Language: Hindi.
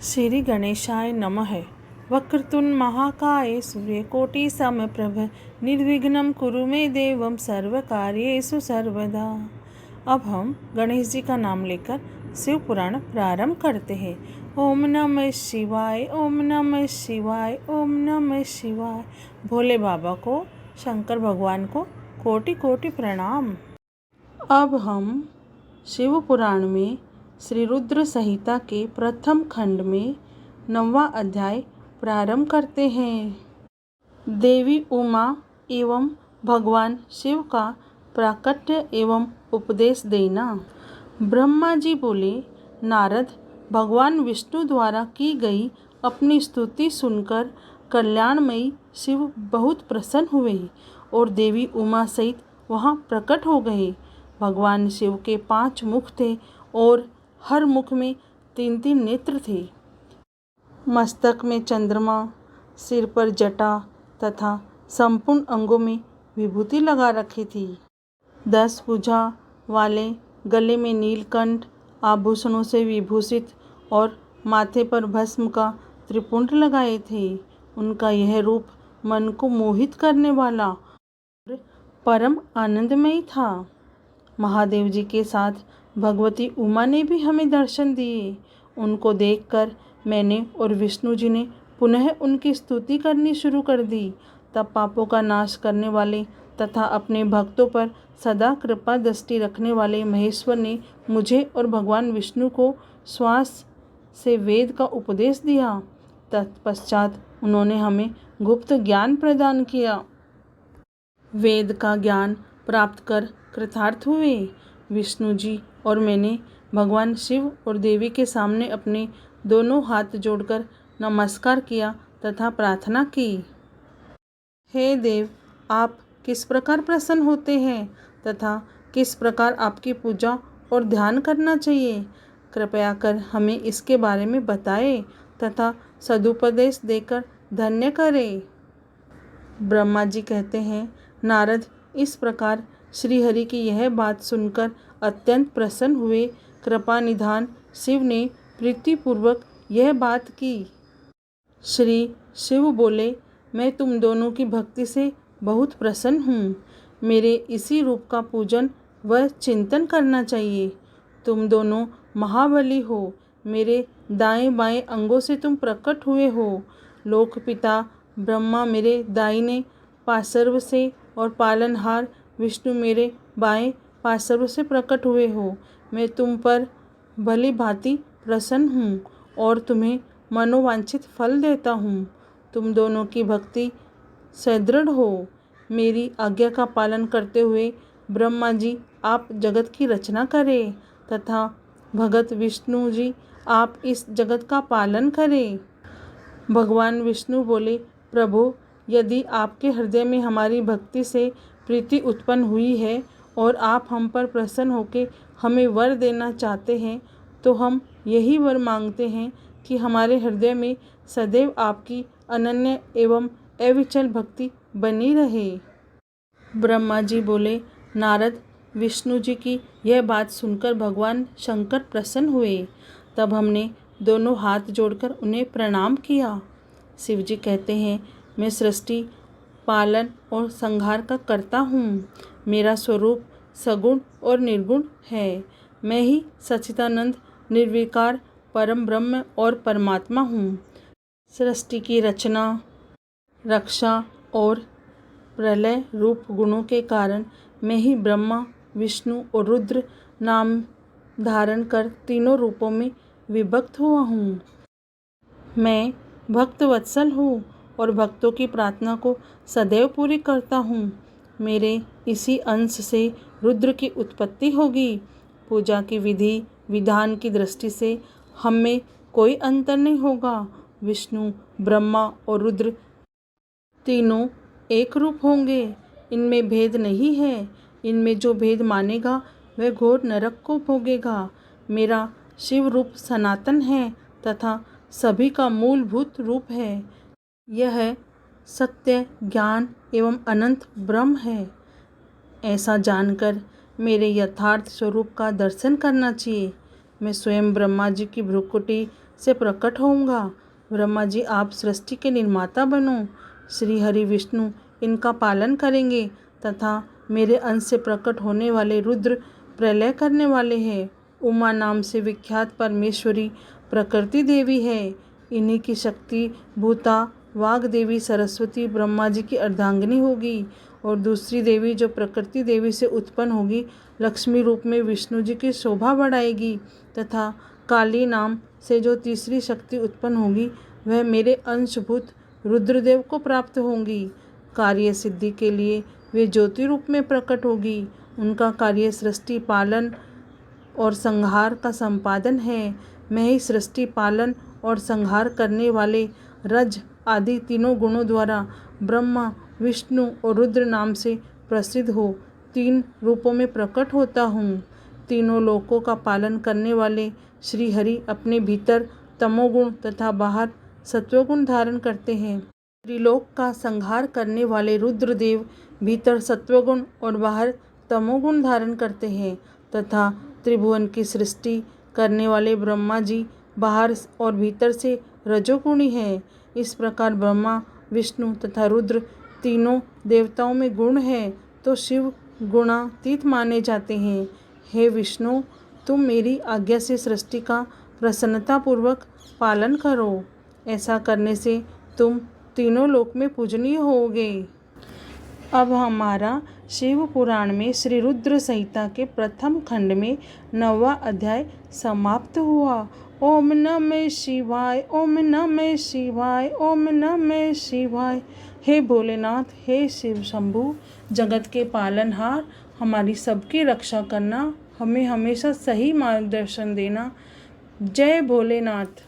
श्री गणेशाय नमः। वक्रतुंड महाकाय सूर्यकोटि समप्रभ निर्विघ्नं कुरु मे देवं सर्वकार्येषु सर्वदा। अब हम गणेश जी का नाम लेकर शिव पुराण प्रारंभ करते हैं। ओम नमः शिवाय, ओम नमः शिवाय, ओम नमः शिवाय। भोले बाबा को, शंकर भगवान को कोटि कोटि प्रणाम। अब हम शिव पुराण में श्री रुद्र संहिता के प्रथम खंड में 9वां अध्याय प्रारंभ करते हैं। देवी उमा एवं भगवान शिव का प्राकट्य एवं उपदेश देना। ब्रह्मा जी बोले, नारद, भगवान विष्णु द्वारा की गई अपनी स्तुति सुनकर कल्याणमयी शिव बहुत प्रसन्न हुए और देवी उमा सहित वहाँ प्रकट हो गए। भगवान शिव के 5 मुख थे और हर मुख में 3-3 नेत्र थे। मस्तक में चंद्रमा, सिर पर जटा तथा संपूर्ण अंगों में विभूति लगा रखी थी। 10 भुजा वाले गले में नीलकंठ आभूषणों से विभूषित और माथे पर भस्म का त्रिपुंड लगाए थे। उनका यह रूप मन को मोहित करने वाला और परम आनंदमयी था। महादेव जी के साथ भगवती उमा ने भी हमें दर्शन दिए। उनको देखकर मैंने और विष्णु जी ने पुनः उनकी स्तुति करनी शुरू कर दी। तब पापों का नाश करने वाले तथा अपने भक्तों पर सदा कृपा दृष्टि रखने वाले महेश्वर ने मुझे और भगवान विष्णु को श्वास से वेद का उपदेश दिया। तत्पश्चात उन्होंने हमें गुप्त ज्ञान प्रदान किया। वेद का ज्ञान प्राप्त कर कृतार्थ हुए। विष्णु जी और मैंने भगवान शिव और देवी के सामने अपने दोनों हाथ जोड़कर नमस्कार किया तथा प्रार्थना की। हे देव, आप किस प्रकार प्रसन्न होते हैं तथा किस प्रकार आपकी पूजा और ध्यान करना चाहिए, कृपया कर हमें इसके बारे में बताएं तथा सदुपदेश देकर धन्य करें। ब्रह्मा जी कहते हैं, नारद, इस प्रकार श्री हरि की यह बात सुनकर अत्यंत प्रसन्न हुए। कृपा निधान शिव ने प्रीतिपूर्वक यह बात की। श्री शिव बोले, मैं तुम दोनों की भक्ति से बहुत प्रसन्न हूँ। मेरे इसी रूप का पूजन व चिंतन करना चाहिए। तुम दोनों महाबली हो। मेरे दाएं बाएं अंगों से तुम प्रकट हुए हो। लोकपिता ब्रह्मा मेरे दाहिने पार्श्व से और पालनहार विष्णु मेरे बाएं पार्श्व से प्रकट हुए हो। मैं तुम पर भली भांति प्रसन्न हूँ और तुम्हें मनोवांछित फल देता हूँ। तुम दोनों की भक्ति सुदृढ़ हो। मेरी आज्ञा का पालन करते हुए ब्रह्मा जी आप जगत की रचना करें तथा भगत विष्णु जी आप इस जगत का पालन करें। भगवान विष्णु बोले, प्रभु, यदि आपके हृदय में हमारी भक्ति से प्रीति उत्पन्न हुई है और आप हम पर प्रसन्न होकर हमें वर देना चाहते हैं, तो हम यही वर मांगते हैं कि हमारे हृदय में सदैव आपकी अनन्य एवं अविचल भक्ति बनी रहे। ब्रह्मा जी बोले, नारद, विष्णु जी की यह बात सुनकर भगवान शंकर प्रसन्न हुए। तब हमने दोनों हाथ जोड़कर उन्हें प्रणाम किया। शिव जी कहते हैं, मैं सृष्टि, पालन और संहार का कर्ता हूँ। मेरा स्वरूप सगुण और निर्गुण है। मैं ही सच्चिदानंद निर्विकार परम ब्रह्म और परमात्मा हूँ। सृष्टि की रचना, रक्षा और प्रलय रूप गुणों के कारण मैं ही ब्रह्मा, विष्णु और रुद्र नाम धारण कर तीनों रूपों में विभक्त हुआ हूँ। मैं भक्त वत्सल हूँ और भक्तों की प्रार्थना को सदैव पूरी करता हूँ। मेरे इसी अंश से रुद्र की उत्पत्ति होगी। पूजा की विधि विधान की दृष्टि से हम में कोई अंतर नहीं होगा। विष्णु, ब्रह्मा और रुद्र तीनों एक रूप होंगे। इनमें भेद नहीं है। इनमें जो भेद मानेगा वह घोर नरक को भोगेगा। मेरा शिव रूप सनातन है तथा सभी का मूलभूत रूप है। यह सत्य, ज्ञान एवं अनंत ब्रह्म है। ऐसा जानकर मेरे यथार्थ स्वरूप का दर्शन करना चाहिए। मैं स्वयं ब्रह्मा जी की भ्रुकुटी से प्रकट होऊंगा। ब्रह्मा जी, आप सृष्टि के निर्माता बनो। श्री हरि विष्णु इनका पालन करेंगे तथा मेरे अंश से प्रकट होने वाले रुद्र प्रलय करने वाले हैं। उमा नाम से विख्यात परमेश्वरी प्रकृति देवी है। इन्हीं की शक्ति भूता वाग देवी सरस्वती ब्रह्मा जी की अर्धांगिनी होगी और दूसरी देवी जो प्रकृति देवी से उत्पन्न होगी लक्ष्मी रूप में विष्णु जी की शोभा बढ़ाएगी तथा काली नाम से जो तीसरी शक्ति उत्पन्न होगी वह मेरे अंशभूत रुद्रदेव को प्राप्त होंगी। कार्य सिद्धि के लिए वे ज्योति रूप में प्रकट होगी। उनका कार्य सृष्टि पालन और संहार का संपादन है। मैं ही सृष्टि पालन और संहार करने वाले रज आदि तीनों गुणों द्वारा ब्रह्मा विष्णु और रुद्र नाम से प्रसिद्ध हो 3 रूपों में प्रकट होता हूँ। तीनों लोकों का पालन करने वाले श्री हरि अपने भीतर तमोगुण तथा बाहर सत्वगुण धारण करते हैं। त्रिलोक का संहार करने वाले रुद्रदेव भीतर सत्वगुण और बाहर तमोगुण धारण करते हैं तथा त्रिभुवन की सृष्टि करने वाले ब्रह्मा जी बाहर और भीतर से रजोगुणी हैं। इस प्रकार ब्रह्मा विष्णु तथा रुद्र तीनों देवताओं में गुण है तो शिव गुणातीत माने जाते हैं। हे विष्णु, तुम मेरी आज्ञा से सृष्टि का प्रसन्नतापूर्वक पालन करो। ऐसा करने से तुम तीनों लोक में पूजनीय होगे। अब हमारा शिव पुराण में श्री रुद्र संहिता के प्रथम खंड में 9वां अध्याय समाप्त हुआ। ओम नमः शिवाय, ओम नमः शिवाय, ओम नमः शिवाय। हे भोलेनाथ, हे शिव शंभु, जगत के पालनहार, हमारी सबकी रक्षा करना, हमें हमेशा सही मार्गदर्शन देना। जय भोलेनाथ।